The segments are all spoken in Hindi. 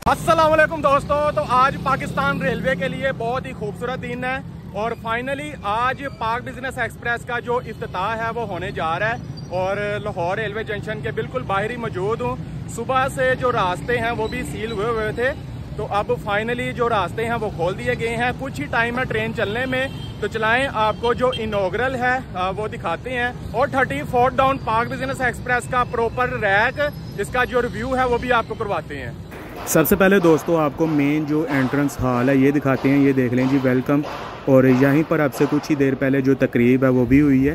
अस्सलाम वालेकुम दोस्तों। तो आज पाकिस्तान रेलवे के लिए बहुत ही खूबसूरत दिन है और फाइनली आज पाक बिजनेस एक्सप्रेस का जो इफ्तिताह है वो होने जा रहा है और लाहौर रेलवे जंक्शन के बिल्कुल बाहर ही मौजूद हूँ। सुबह से जो रास्ते हैं वो भी सील हुए थे, तो अब फाइनली जो रास्ते हैं वो खोल दिए गए हैं। कुछ ही टाइम है ट्रेन चलने में, तो चलाएं आपको जो इनॉग्रल है वो दिखाते हैं और 34 डाउन पाक बिजनेस एक्सप्रेस का प्रॉपर रैक, इसका जो रिव्यू है वो भी आपको करवाते हैं। सबसे पहले दोस्तों आपको मेन जो एंट्रेंस हॉल है ये दिखाते हैं। ये देख लें जी, वेलकम। और यहीं पर आपसे कुछ ही देर पहले जो तकरीब है वो भी हुई है।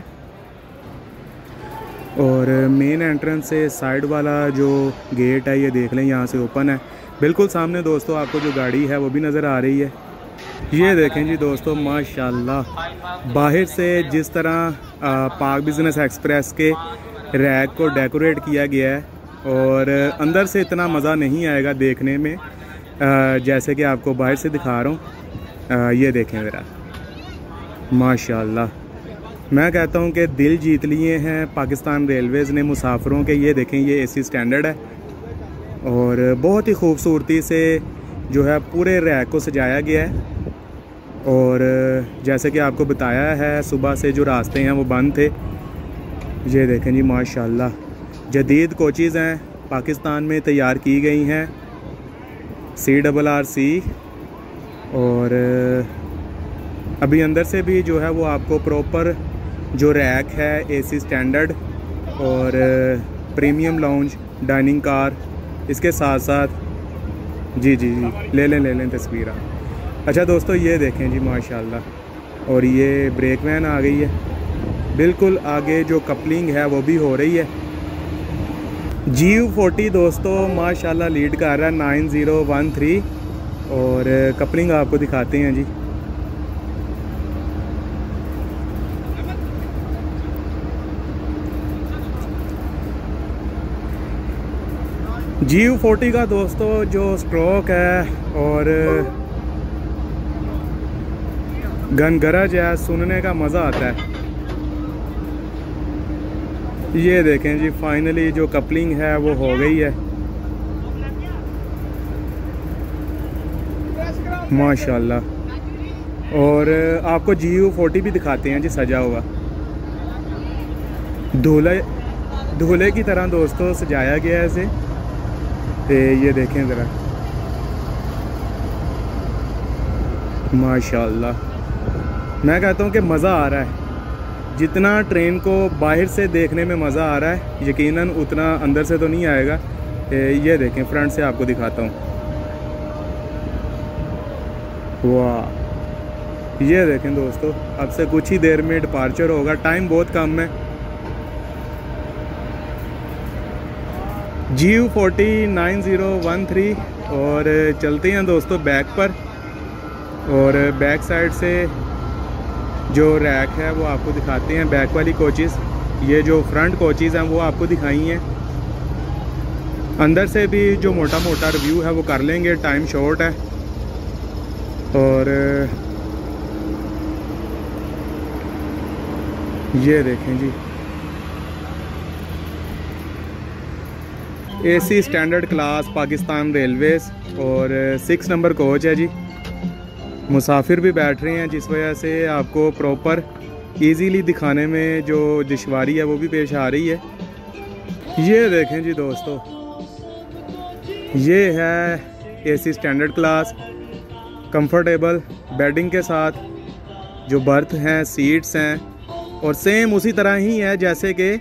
और मेन एंट्रेंस से साइड वाला जो गेट है ये देख लें, यहाँ से ओपन है। बिल्कुल सामने दोस्तों आपको जो गाड़ी है वो भी नज़र आ रही है। ये देखें जी दोस्तों, माशाल्लाह बाहर से जिस तरह पाक बिजनेस एक्सप्रेस के रैक को डेकोरेट किया गया है और अंदर से इतना मज़ा नहीं आएगा देखने में जैसे कि आपको बाहर से दिखा रहा हूँ। ये देखें ज़रा, माशाल्लाह मैं कहता हूँ कि दिल जीत लिए हैं पाकिस्तान रेलवेज़ ने मुसाफिरों के। ये देखें, ये एसी स्टैंडर्ड है और बहुत ही खूबसूरती से जो है पूरे रैक को सजाया गया है। और जैसे कि आपको बताया है सुबह से जो रास्ते हैं वो बंद थे। ये देखें जी, माशाल्लाह जदीद कोचेज़ हैं, पाकिस्तान में तैयार की गई हैं, CRRC। और अभी अंदर से भी जो है वो आपको प्रॉपर जो रैक है AC स्टैंडर्ड और प्रीमियम लाउंज डाइनिंग कार इसके साथ साथ जी ले लें तस्वीर। अच्छा दोस्तों, ये देखें जी माशाल्लाह। और ये ब्रेक वैन आ गई है, बिल्कुल आगे जो कपलिंग है वो भी हो रही है। GU40 दोस्तों माशाल्लाह लीड कर रहा है 9013 और कपलिंग आपको दिखाते हैं जी। GU40 का दोस्तों जो स्ट्रोक है और गनगरज है, सुनने का मज़ा आता है। ये देखें जी, फाइनली जो कपलिंग है वो हो गई है, माशाल्लाह। और आपको GU40 भी दिखाते हैं जी, सजा हुआ दूल्हे की तरह दोस्तों सजाया गया है इसे। ये देखें ज़रा, माशाल्लाह मैं कहता हूँ कि मज़ा आ रहा है। जितना ट्रेन को बाहर से देखने में मज़ा आ रहा है यकीनन उतना अंदर से तो नहीं आएगा। ये देखें, फ्रंट से आपको दिखाता हूँ। वाह, ये देखें दोस्तों, अब से कुछ ही देर में डिपार्चर होगा, टाइम बहुत कम है। GU40 9013 और चलते हैं दोस्तों बैक पर। और बैक साइड से जो रैक है वो आपको दिखाते हैं, बैक वाली कोचेज़। ये जो फ्रंट कोचेज़ हैं वो आपको दिखाई हैं। अंदर से भी जो मोटा मोटा रिव्यू है वो कर लेंगे, टाइम शॉर्ट है। और ये देखें जी, AC standard class Pakistan Railways और 6 नंबर कोच है जी। मुसाफिर भी बैठ रहे हैं जिस वजह से आपको प्रॉपर इजीली दिखाने में जो दुश्वारी है वो भी पेश आ रही है। ये देखें जी दोस्तों, ये है AC standard class, comfortable bedding के साथ जो बर्थ हैं, सीट्स हैं। और सेम उसी तरह ही है जैसे कि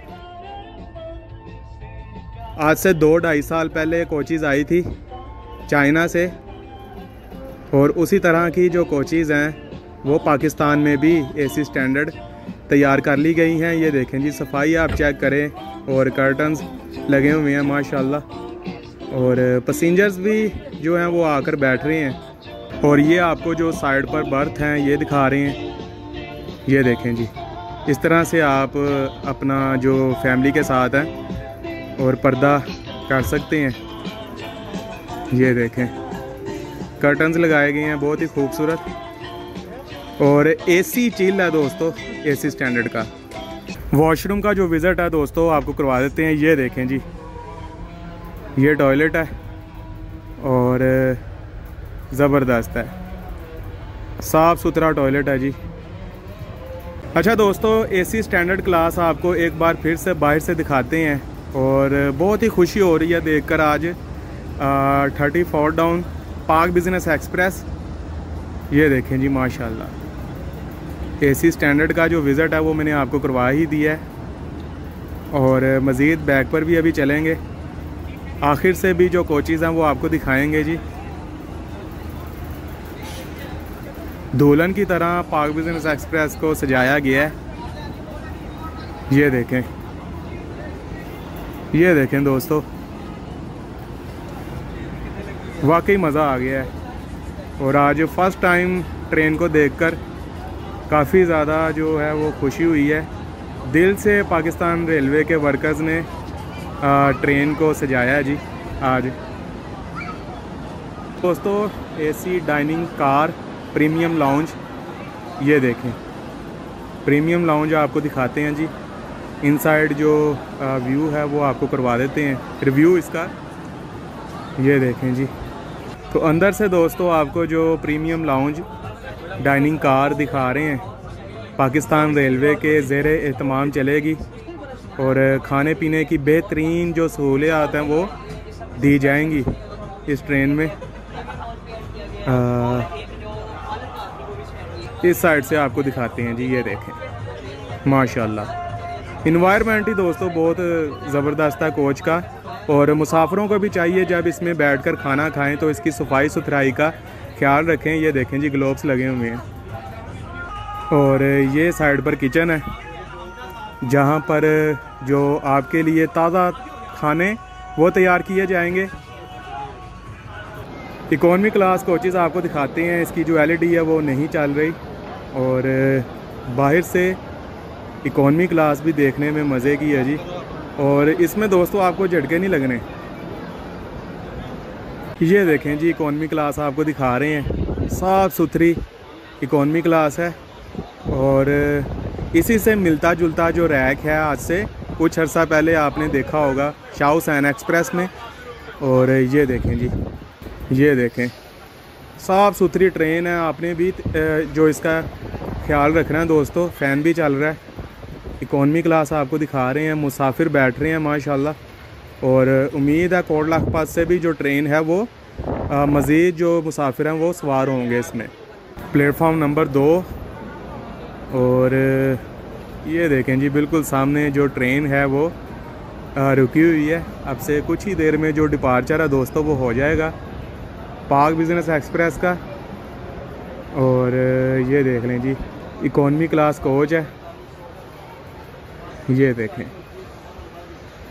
आज से 2-2.5 साल पहले कोचेज़ आई थी चाइना से, और उसी तरह की जो कोचेज़ हैं वो पाकिस्तान में भी AC स्टैंडर्ड तैयार कर ली गई हैं। ये देखें जी, सफाई आप चेक करें और कर्टन्स लगे हुए हैं माशाल्लाह। और पैसेंजर्स भी जो हैं वो आकर बैठ रहे हैं। और ये आपको जो साइड पर बर्थ हैं ये दिखा रहे हैं। ये देखें जी, इस तरह से आप अपना जो फैमिली के साथ हैं और पर्दा कर सकते हैं। ये देखें, कर्टन्स लगाए गए हैं बहुत ही खूबसूरत। और AC चिल है दोस्तों, AC स्टैंडर्ड का। वॉशरूम का जो विज़िट है दोस्तों आपको करवा देते हैं। ये देखें जी, ये टॉयलेट है और ज़बरदस्त है, साफ़ सुथरा टॉयलेट है जी। अच्छा दोस्तों, एसी स्टैंडर्ड क्लास आपको एक बार फिर से बाहर से दिखाते हैं और बहुत ही खुशी हो रही है देखकर आज 34 डाउन पाक बिज़नेस एक्सप्रेस। ये देखें जी माशाल्लाह, एसी स्टैंडर्ड का जो विज़िट है वो मैंने आपको करवा ही दिया है और मज़ीद बैक पर भी अभी चलेंगे। आखिर से भी जो कोचेज़ हैं वो आपको दिखाएंगे जी। दुल्हन की तरह पाक बिज़नेस एक्सप्रेस को सजाया गया है। ये देखें दोस्तों, वाकई मज़ा आ गया है और आज फ़र्स्ट टाइम ट्रेन को देखकर काफ़ी ज़्यादा जो है वो खुशी हुई है। दिल से पाकिस्तान रेलवे के वर्कर्स ने ट्रेन को सजाया जी आज। दोस्तों, AC dining car premium lounge, ये देखें प्रीमियम लाउंज आपको दिखाते हैं जी। इनसाइड जो व्यू है वो आपको करवा देते हैं रिव्यू इसका। ये देखें जी, तो अंदर से दोस्तों आपको जो प्रीमियम लाउंज डाइनिंग कार दिखा रहे हैं, पाकिस्तान रेलवे के ज़ेरे एहतमाम चलेगी और खाने पीने की बेहतरीन जो सहूलियात हैं वो दी जाएंगी इस ट्रेन में। इस साइड से आपको दिखाते हैं जी। ये देखें माशाल्लाह, इन्वायरमेंट ही दोस्तों बहुत ज़बरदस्त है कोच का और मुसाफिरों को भी चाहिए जब इसमें बैठकर खाना खाएं तो इसकी सफाई सुथराई का ख्याल रखें। ये देखें जी, ग्लोव्स लगे हुए हैं और ये साइड पर किचन है जहां पर जो आपके लिए ताज़ा खाने वो तैयार किए जाएंगे। इकोनॉमी क्लास कोचेज़ आपको दिखाते हैं, इसकी जो एलईडी है वो नहीं चल रही और बाहर से इकोनॉमी क्लास भी देखने में मज़े की है जी। और इसमें दोस्तों आपको झटके नहीं लगने। ये देखें जी, इकोनॉमी क्लास आपको दिखा रहे हैं, साफ़ सुथरी इकोनॉमी क्लास है और इसी से मिलता जुलता जो रैक है आज से कुछ अर्सा पहले आपने देखा होगा शाह हुसैन एक्सप्रेस में। और ये देखें जी, ये देखें साफ़ सुथरी ट्रेन है। आपने भी जो इसका ख्याल रखना है दोस्तों। फ़ैन भी चल रहा है। इकोनॉमी क्लास आपको दिखा रहे हैं, मुसाफिर बैठ रहे हैं माशाल्लाह और उम्मीद है कोट लखपत से भी जो ट्रेन है वो मज़ीद जो मुसाफिर हैं वो सवार होंगे इसमें। प्लेटफॉर्म नंबर 2 और ये देखें जी, बिल्कुल सामने जो ट्रेन है वो रुकी हुई है। अब से कुछ ही देर में जो डिपार्चर है दोस्तों वो हो जाएगा पाक बिज़नेस एक्सप्रेस का। और ये देख लें जी, इकोनॉमी क्लास कोच है। ये देखें,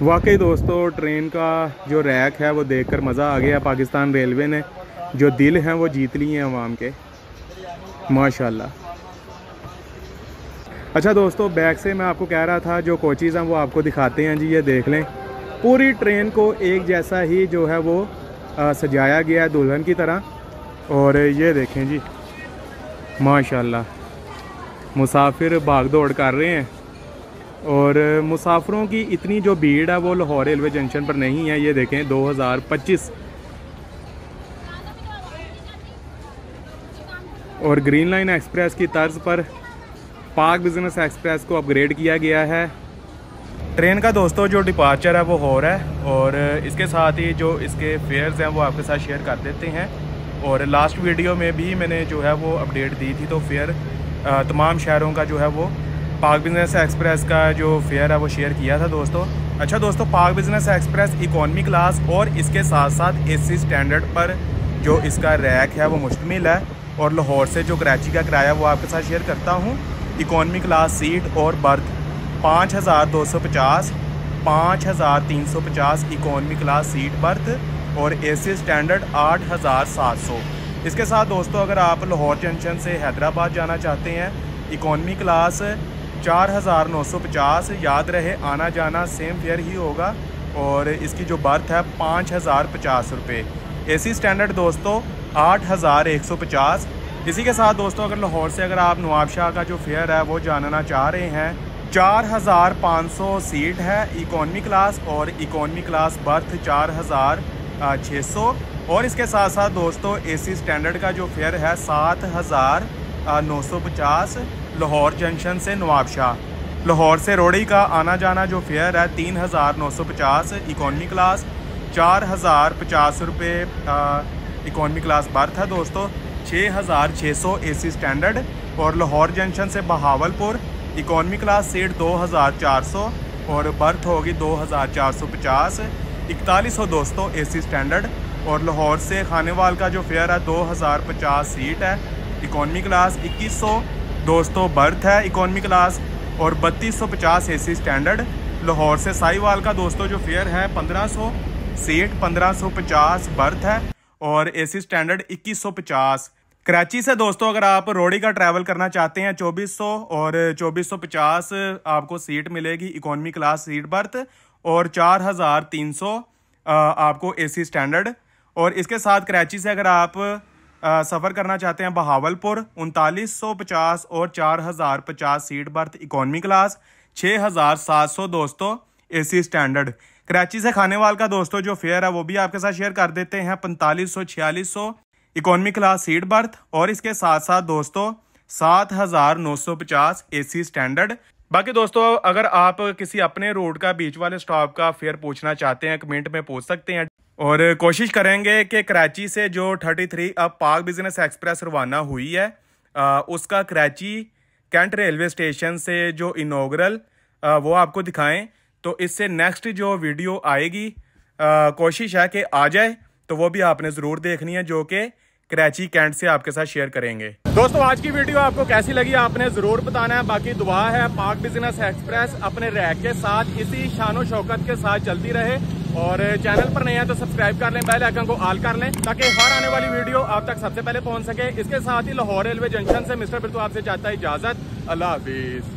वाकई दोस्तों ट्रेन का जो रैक है वो देखकर मज़ा आ गया। पाकिस्तान रेलवे ने जो दिल हैं वो जीत लिए हैं अवाम के माशाल्लाह। अच्छा दोस्तों, बैक से मैं आपको कह रहा था जो कोचेज़ हैं वो आपको दिखाते हैं जी। ये देख लें, पूरी ट्रेन को एक जैसा ही जो है वो सजाया गया है दुल्हन की तरह। और ये देखें जी माशाल्लाह, मुसाफिर भाग दौड़ कर रहे हैं और मुसाफिरों की इतनी जो भीड़ है वो लाहौर रेलवे जंक्शन पर नहीं है। ये देखें 2025 और ग्रीन लाइन एक्सप्रेस की तर्ज पर पाक बिज़नेस एक्सप्रेस को अपग्रेड किया गया है। ट्रेन का दोस्तों जो डिपार्चर है वो हो रहा है और इसके साथ ही जो इसके फेयर्स हैं वो आपके साथ शेयर कर देते हैं। और लास्ट वीडियो में भी मैंने जो है वो अपडेट दी थी, तो फेयर तमाम शहरों का जो है वो पाक बिज़नेस एक्सप्रेस का जो फेयर है वो शेयर किया था दोस्तों। अच्छा दोस्तों, पाक बिज़नेस एक्सप्रेस इकोनॉमी क्लास और इसके साथ साथ एसी स्टैंडर्ड पर जो इसका रैक है वो मुश्तमिल है। और लाहौर से जो कराची का किराया वो आपके साथ शेयर करता हूँ। इकोनॉमी क्लास सीट और birth 5250, 5350 economy class seat birth और एसी स्टैंडर्ड 8700। इसके साथ दोस्तों अगर आप लाहौर जंक्शन से हैदराबाद जाना चाहते हैं, इकोनॉमी क्लास 4950, याद रहे आना जाना सेम फेयर ही होगा और इसकी जो बर्थ है 5050 रुपये। एसी स्टैंडर्ड दोस्तों 8150। इसी के साथ दोस्तों अगर लाहौर से अगर आप नवाबशाह का जो फेयर है वो जानना चाह रहे हैं, 4500 सीट है इकोनॉमी क्लास और इकोनॉमी क्लास बर्थ 4600 और इसके साथ साथ दोस्तों AC स्टैंडर्ड का जो फेयर है 7,950 लाहौर जंक्शन से नवाबशाह। लाहौर से रोड़ी का आना जाना जो फेयर है 3,950 इकॉनमी क्लास, 4,050 रुपये इकॉनमी क्लास बर्थ है दोस्तों, 6,600 AC स्टैंडर्ड। और लाहौर जंक्शन से बहावलपुर इकॉनमी क्लास सीट 2,400 और बर्थ होगी 2,450, 4100 दोस्तों AC स्टैंडर्ड। और लाहौर से खानेवाल का जो फेयर है 2,050 सीट है इकॉनमी क्लास, 2100 दोस्तों बर्थ है इकॉनमी क्लास और 3,250 AC स्टैंडर्ड। लाहौर से साहिवाल का दोस्तों जो फेयर है 1,500 सीट, 1,550 बर्थ है और AC स्टैंडर्ड 2,150। कराची से दोस्तों अगर आप रोड़ी का ट्रैवल करना चाहते हैं 2,400 और 2,450 आपको सीट मिलेगी इकॉनमी क्लास सीट बर्थ और 4,300 आपको AC स्टैंडर्ड। और इसके साथ कराची से अगर आप सफ़र करना चाहते हैं बहावलपुर 3,950 और 4,050 सीट बर्थ इकॉनमी क्लास, 6,700 दोस्तों AC स्टैंडर्ड। कराची से खानेवाल का दोस्तों जो फेयर है वो भी आपके साथ शेयर कर देते हैं 4500 4600 इकॉनमी क्लास सीट बर्थ और इसके साथ साथ दोस्तों 7,950 AC स्टैंडर्ड। बाकी दोस्तों अगर आप किसी अपने रोड का बीच वाले स्टॉप का फेयर पूछना चाहते हैं कमेंट में पूछ सकते हैं और कोशिश करेंगे कि कराची से जो 33 अब पाक बिजनेस एक्सप्रेस रवाना हुई है उसका कराची कैंट रेलवे स्टेशन से जो इनॉग्रल वो आपको दिखाएं। तो इससे नेक्स्ट जो वीडियो आएगी कोशिश है कि आ जाए, तो वो भी आपने ज़रूर देखनी है जो कि कराची कैंट से आपके साथ शेयर करेंगे। दोस्तों आज की वीडियो आपको कैसी लगी आपने ज़रूर बताना है। बाकी दुआ है पाक बिजनेस एक्सप्रेस अपने रैक के साथ इसी शानो शौकत के साथ चलती रहे और चैनल पर नहीं है तो सब्सक्राइब कर लें, बेल आइकन को ऑल कर लें ताकि हर आने वाली वीडियो आप तक सबसे पहले पहुंच सके। इसके साथ ही लाहौर रेलवे जंक्शन से मिस्टर बिरतू आपसे चाहता है इजाज़त। अल्लाह हाफिज़।